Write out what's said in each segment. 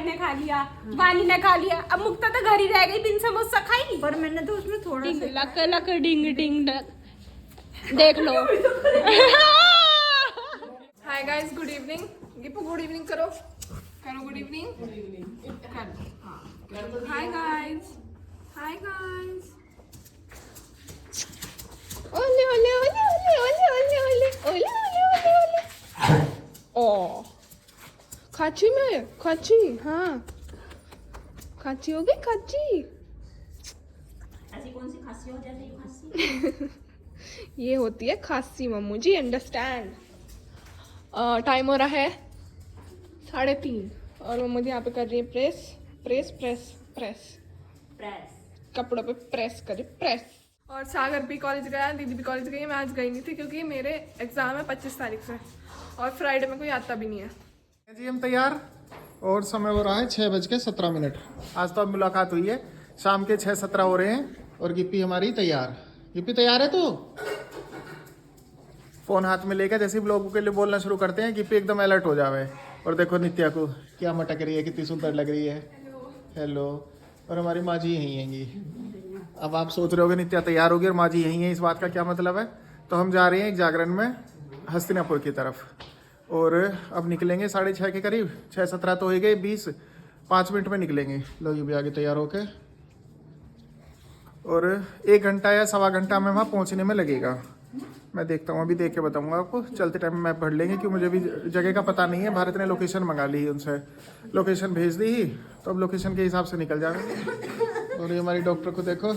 सागर ने खा लिया, वानी ने खा लिया, अब मुक्ता तो घर ही रह गई, बिन समोसा खाई। पर मैंने तो उसमें थोड़ा डिंग सा लक लक डिंग डिंग डक। देख लो। Hi guys, good evening. Gippu good evening करो, करो good evening. Hi guys, hi guys. ओले ओले ओले ओले ओले ओले ओले ओले ओले ओले ओले। ओ खाची में खाची, हाँ खाची हो गई, खाची। ऐसी कौन सी खांसी हो जाती है? खांसी ये होती है खांसी मम्मू जी, अंडरस्टैंड। टाइम हो रहा है 3:30 और मम्मू जी यहाँ पे कर रही है press press press press press. कपड़ों पे प्रेस करे प्रेस। और सागर भी कॉलेज गया, दीदी भी कॉलेज गई, मैं आज गई नहीं थी क्योंकि मेरे एग्जाम है 25 तारीख से और फ्राइडे में कोई आता भी नहीं है। जी हम तैयार, और समय हो रहा है 6:17। आज तो अब मुलाकात हुई है, शाम के 6:17 हो रहे हैं और गिप्पी हमारी तैयार। गिप्पी तैयार है तू? फोन हाथ में लेकर जैसे ही लोगों के लिए बोलना शुरू करते हैं गिप्पी एकदम अलर्ट हो जावे। और देखो नित्या को क्या मटक रही है, कितनी सुंदर लग रही है। हेलो। और हमारी माँ जी यहीं हैंगी। अब आप सोच रहे होगे नित्या तैयार होगी और माँ जी यहीं है, इस बात का क्या मतलब है? तो हम जा रहे हैं एक जागरण में हस्तिनापुर की तरफ और अब निकलेंगे 6:30 के करीब। 6:17 तो हो गए, 5 मिनट में निकलेंगे। लो ये भी आगे तैयार होके, और 1 घंटा या सवा घंटा में वहाँ पहुँचने में लगेगा। मैं देखता हूँ, अभी देख के बताऊँगा आपको। चलते टाइम मैप भर लेंगे क्योंकि मुझे भी जगह का पता नहीं है। भारत ने लोकेशन मंगा ली है उनसे, लोकेशन भेज दी ही, तो अब लोकेशन के हिसाब से निकल जाएंगे। और ये हमारी डॉक्टर को देखो,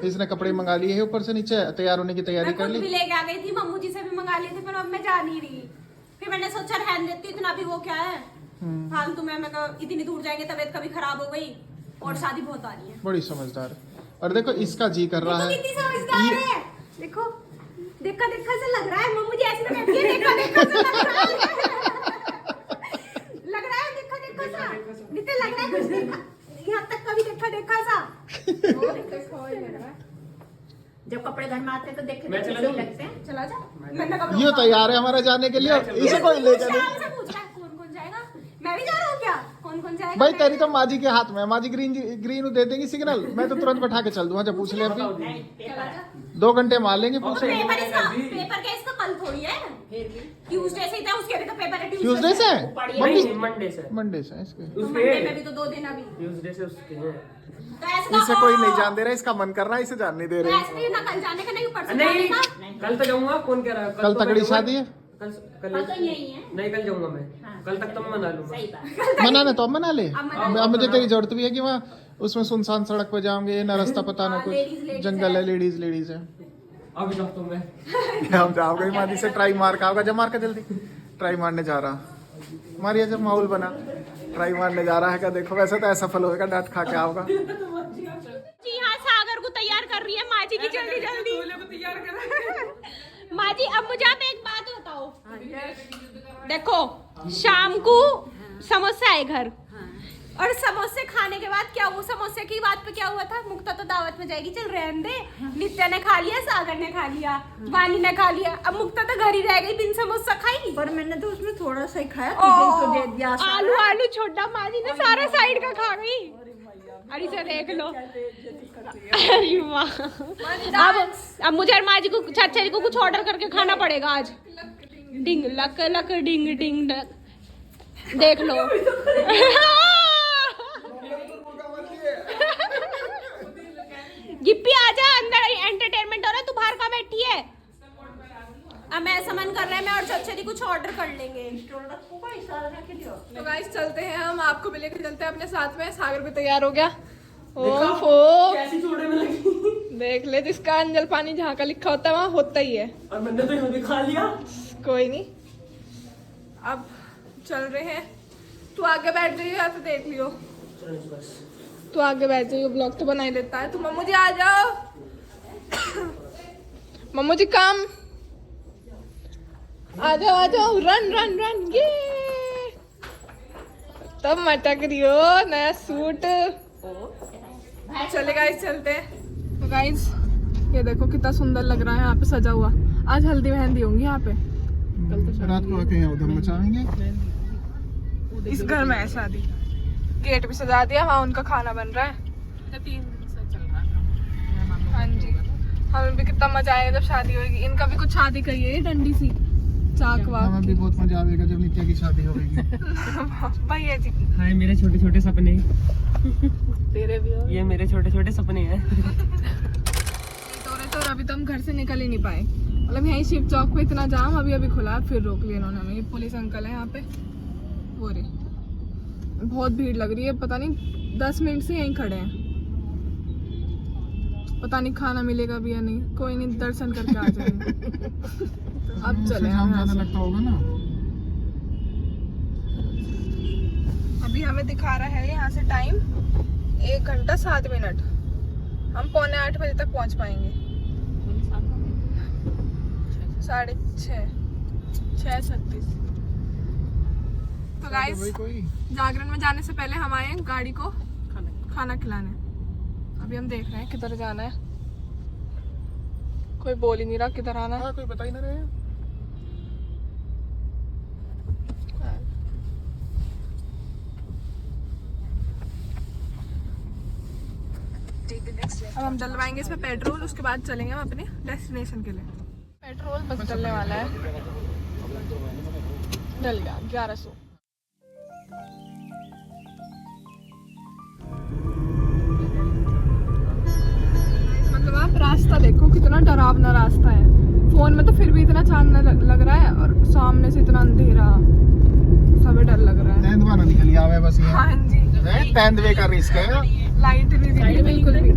इसने कपड़े मंगा लिए है ऊपर से नीचे, तैयार होने की तैयारी कर ली। भी लेके आ गई थी, मम्मू जी से भी मंगा लिए थे, पर अब मैं जा नहीं रही। फिर मैंने सोचा रहने देती, इतना भी वो क्या है फालतू में। मैं इतनी दूर जाएंगे, तबीयत कभी खराब हो गई और शादी बहुत आ रही है। बड़ी समझदार। और देखो इसका जी कर रहा है, कितनी समझदार है। देखो देखा देखा से लग रहा है, मम्मू जी ऐसे बैठी है, देखा देखा से लग रहा है। लग रहा है देखा देखा सा, नित्य लग रहा है कुछ देखा, यहाँ तक कभी देखा देखा सा। जब कपड़े घर में आते हैं तो देखे देखे सही लगते हैं। चला जा, मैंने कब ये तैयार है हमारा जाने के लिए, इसे कोई ले चले। से पूछ रहा है कौन कौन जाएगा, मैं भी जा रहा हूँ क्या, कौन कौन जाएगा? भाई तेरी तो माँ जी के हाथ में है, माँ जी ग्रीन दे देंगी सिग्नल, मैं तो तुरंत बैठा के चल दूंगा। जब पूछ ले अभी 2 घंटे मार लेंगे पूछेंगे। पेपर का इसका कल थोड़ी है, ट्यूसडे से ही था, उसके भी तो पेपर है ट्यूसडे से मंडे से इसके, मंडे में भी तो 2 दिन अभी। ट्यूसडे से उसके हैं। तो ऐसे इसे कोई नहीं जान दे रहा, इसका मन कर रहा है, इसे जान नहीं दे तो रहे। ऐसे नहीं ना, कल जाने का नहीं, परसों जाने नहीं का। कल तो जाऊंगा, कौन कह रहा है? कल तो तगड़ी मैं शादी है, कल तो यही है। नहीं कल जाऊंगा मैं। कल तक तो मैं मना लूंगा। सही बात। मनाने तो अब मना ले। अब अब मुझे तेरी जरूरत भी है कि वहाँ उसमें सुनसान सड़क पे जाओगे, ना रास्ता पता ना कुछ, जंगल है, लेडीज है। अभी जाता हूँ मैं। हम जाओगे मादी से ट्राई मार का होगा, जब मार का जल्दी ट्राई मारने जा रहा हमारी जब माहौल बना, ट्राई मारने जा रहा है क्या? देखो वैसे तो असफल होगा, डांट खा के आओगा। जी हाँ, सागर को तैयार कर रही है माँ जी की जल्दी जल्दी। माँ जी अब मुझे आप एक बात बताओ, देखो शाम को समोसा है घर, और समोसे खाने के बाद क्या, वो समोसे की बात पे क्या हुआ था? मुक्ता तो दावत में जाएगी, चल रहने दे। नित्या ने खा लिया, सागर ने खा लिया, वानी ने खा लिया, अब मुक्ता तो घर ही रह गई, बिन समोसा खाई। पर मैंने तो उसमें थोड़ा सा ही खाया, तुझे तो दे दिया सारा। आलू छोटा, माँ जी ने सारा साइड का खा गई। अरे से देख लो, अरे वाह। अब मुझे और माँ जी को, चाचा जी को कुछ ऑर्डर करके खाना पड़ेगा आज। डिंग लक लक डिंग डिंग डक। देख लो। गिप्पी आजा, अंदर एंटरटेनमेंट हो रहा है, तू बाहर कहाँ बैठी है? अब मैं ऐसा मन कर रहा है, मैं और चाचा जी कुछ ऑर्डर कर लेंगे। तो गाइस चलते हैं, हम आपको भी लेकर चलते हैं अपने साथ में। सागर भी तैयार हो गया। ओफो कैसी चूड़े में लगी। देख ले, जिसका अंजल पानी जहाँ का लिखा होता है वहाँ होता ही है। और मैंने तो यहाँ भी खा लिया। कोई नहीं, अब चल रहे हैं। तू आगे बैठ जाइयो या तो देख लियो। तू आगे बैठ जाइयो, ब्लॉग तो बना ही देता है। तू मम्मू जी आ जाओ। मम्मू जी काम, आ जाओ, रन रन रन। ये तब मटक रही हो, नया सूट। चले गाइस, चलते हैं। तो गाइस ये देखो कितना सुंदर लग रहा है यहाँ पे सजा हुआ। आज हल्दी मेहंदी होंगी यहाँ पे। रात को आके यहाँ उधर मचाएंगे। इस घर में है शादी। गेट भी सजा दिया, वहाँ उनका खाना बन रहा है। 3 दिन से चल रहा है। हाँ जी, हमें भी कितना मजा आएगा जब शादी होगी। इनका भी कुछ शादी कही है डंडी सी चाक वाक। हमें भी बहुत मजा आएगा जब नित्या की शादी होगी। भैया जी हाय मेरे छोटे छोटे सपने। तेरे भी हो। ये मेरे छोटे छोटे सपने हैं। तो अभी तो हम घर से निकल ही नहीं पाए। मतलब यहीं शिव चौक पे इतना जाम, अभी अभी खुला है, फिर रोक लिया इन्होंने हमें। ये पुलिस अंकल है यहाँ पे, वो रे। बहुत भीड़ लग रही है, पता नहीं 10 मिनट से यहीं खड़े हैं। पता नहीं खाना मिलेगा भी या नहीं। कोई नहीं, दर्शन करके आ जाएंगे। अब चले जाम यहाँ ज्यादा से। लगता होगा ना। अभी हमें दिखा रहा है यहाँ से टाइम 1 घंटा 7 मिनट। हम 7:45 बजे तक पहुँच पाएंगे। 6:36। तो गाइस भाई कोई जागरण में जाने से पहले हम आए हैं गाड़ी को खाना खिलाने। अभी हम देख रहे हैं किधर जाना है। कोई बोल ही नहीं रहा किधर आना है। हाँ, कोई बता ही ना रहे हैं। अब हम डलवाएंगे इसमें पेट्रोल, उसके बाद चलेंगे हम अपने डेस्टिनेशन के लिए। पेट्रोल बस डलने वाला है। डल गया 1100। मतलब आप रास्ता देखो कितना डरावना रास्ता है। फोन में तो फिर भी इतना चांद लग रहा है और सामने से इतना अंधेरा, सब डर लग रहा है। तेंदुआ ना निकल आवे बस ये। हाँ जी, तेंदुए का रिस्क है। लाइट नहीं दिख रही बिल्कुल भी।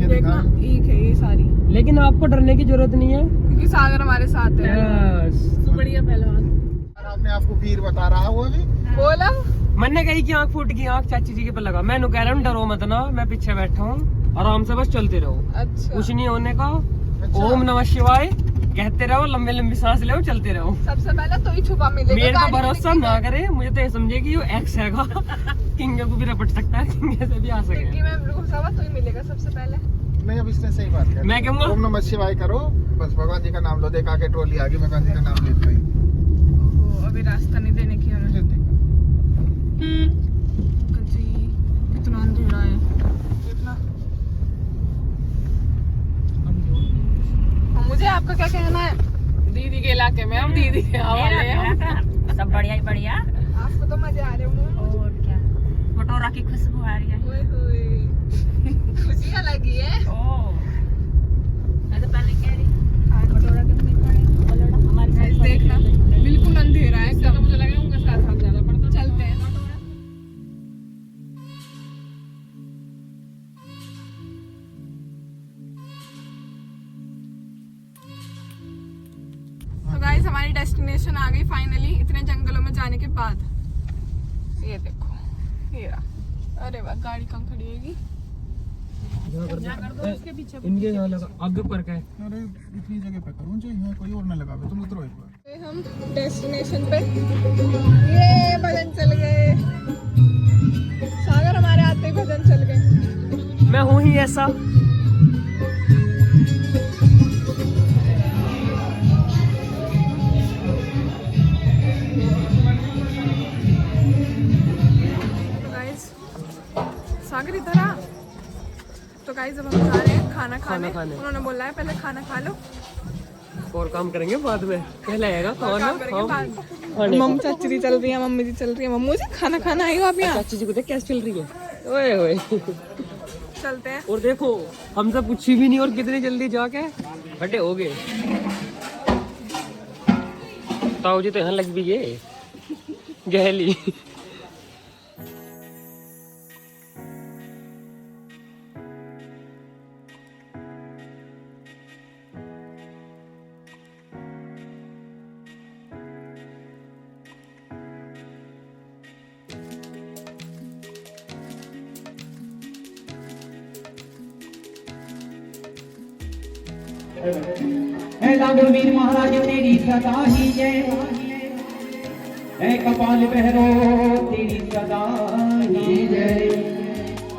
देखना ईख है ये सारी, लेकिन आपको डरने की जरूरत नहीं है। क्योंकि सागर हमारे साथ है। तू बढ़िया पहलवान। और आपने आपको पीर बता रहा वो अभी। बोला मैंने कही कि आँख फूट गई, आँख चाची जी के पर लगा। मैं कह रहा हूँ डरो मत ना, मैं पीछे बैठा हूँ, आराम से बस चलते रहो, अच्छा। कुछ नहीं होने का। ओम नमः शिवाय कहते रहो, लंबे लंबी सांस लो, चलते रहो। सबसे पहले तो ही छुपा मिलेगा। मेरे को गाड़ी में भरोसा डिक्की ना करे, मुझे तो ये समझे कि वो एक्स हैगा। किंगे को भी रपट सकता है, किंगे से भी आ डिक्की सके। में घुसा हुआ तो ही मिलेगा सबसे पहले। नहीं, अब इसने सही बात कर। मैं कहूँगा ओम नमः शिवाय करो, बस भगवान जी का नाम लो। देखा के ट्रॉली आ गई, भगवान जी का नाम लेते ही। ओहो, अभी रास्ता नहीं देने की हमें। अंकल जी कितना अंधेरा है देखना। मुझे आपका क्या कहना है? दीदी के इलाके में हम दीदी के हवाले हैं। सब बढ़िया ही बढ़िया। आपको तो मजे आ रहे होंगे। और क्या, भटोरा की खुशबू आ रही है। ओए होए, खुशी अलग ही है। ओह, मैं तो पहले कह रही भटोरा क्यों नहीं खाए? हमारे गाइस साथ देखना बिल्कुल अंधेरा है एकदम। मुझे लग रहा है उनके साथ साथ ज्यादा पड़ता। चलते हैं। तो गाइस हमारी डेस्टिनेशन आ गई फाइनली, इतने जंगलों में जाने के बाद। ये देखो, ये रहा। अरे वाह, गाड़ी कहाँ खड़ी होगी? इनके यहाँ लगा, आगे पर क्या है? अरे इतनी जगह पे करूँ जो यहाँ कोई और ना लगावे, तुम उतरो एक बार। हम डेस्टिनेशन पे, ये भजन चल गए। सागर हमारे आते ही भजन चल गए। मैं हूँ ही ऐसा। सागर इधर आ। तो गाइस अब हम जा रहे हैं खाना खाने। उन्होंने बोला है पहले खाना खा लो, और काम करेंगे बाद में। पहले आएगा खाना। काम करेंगे बाद। मम्मी चाची जी चल रही है, मम्मी जी चल रही है। मम्मू जी खाना खाना आई हो आप यहाँ? चाची जी को देख कैसे चल रही है। ओए ओए, चलते हैं। और देखो हमसे पूछी भी नहीं और कितनी जल्दी जाके बड़े हो गए। ताऊ जी तो यहाँ लग भी गए गहली। वीर महाराज तेरी सदा ही जय, कपाल बहरो तेरी सदा ही जय।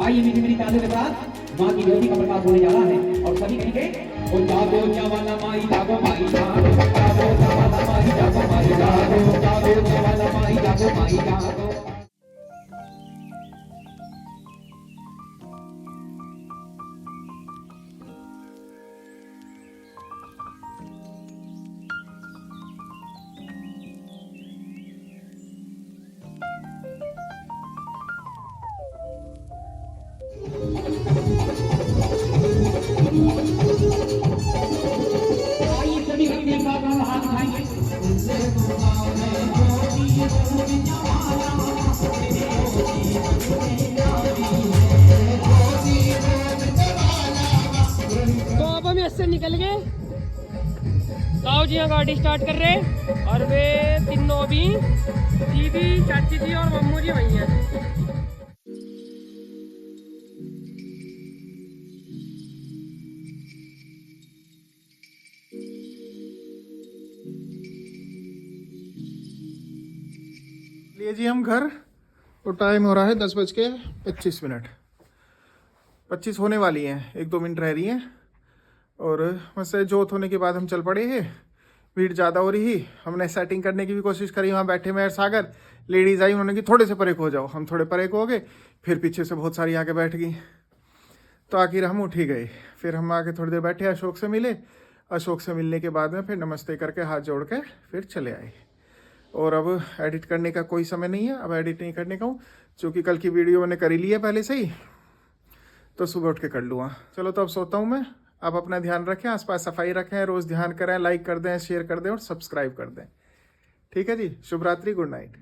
आइए मीठी मीठी तालियों के साथ माँ की ज्योति का प्रकाश होने जा रहा है और सभी कहेंगे ओ जागो जवाला माई जागो माई जागो, जागो जवाला माई जागो माई जागो, जागो जवाला माई जागो माई जागो। ताऊ जी यहाँ गाड़ी स्टार्ट कर रहे हैं और वे तीनों भी दीदी चाची जी और मम्मू जी वही हैं। लिए जी हम घर, तो टाइम हो रहा है 10:25। 25 होने वाली हैं, 1-2 मिनट रह रही हैं। और वैसे जोत होने के बाद हम चल पड़े हैं। भीड़ ज़्यादा हो रही ही, हमने सेटिंग करने की भी कोशिश करी। वहाँ बैठे मैं सागर, लेडीज़ आई, उन्होंने कि थोड़े से परे को हो जाओ। हम थोड़े परे को हो गए, फिर पीछे से बहुत सारी आके बैठ गई, तो आखिर हम उठ ही गए। फिर हम आके थोड़ी देर बैठे, अशोक से मिले। अशोक से मिलने के बाद में फिर नमस्ते करके हाथ जोड़ के फिर चले आए। और अब एडिट करने का कोई समय नहीं है, अब एडिट नहीं करने का हूँ, क्योंकि कल की वीडियो मैंने करी ली है पहले से ही, तो सुबह उठ के कर लूँगा। चलो तो अब सोता हूँ मैं। आप अपना ध्यान रखें, आसपास सफाई रखें, रोज़ ध्यान करें, लाइक कर दें, शेयर कर दें और सब्सक्राइब कर दें। ठीक है जी, शुभ रात्रि, गुड नाइट।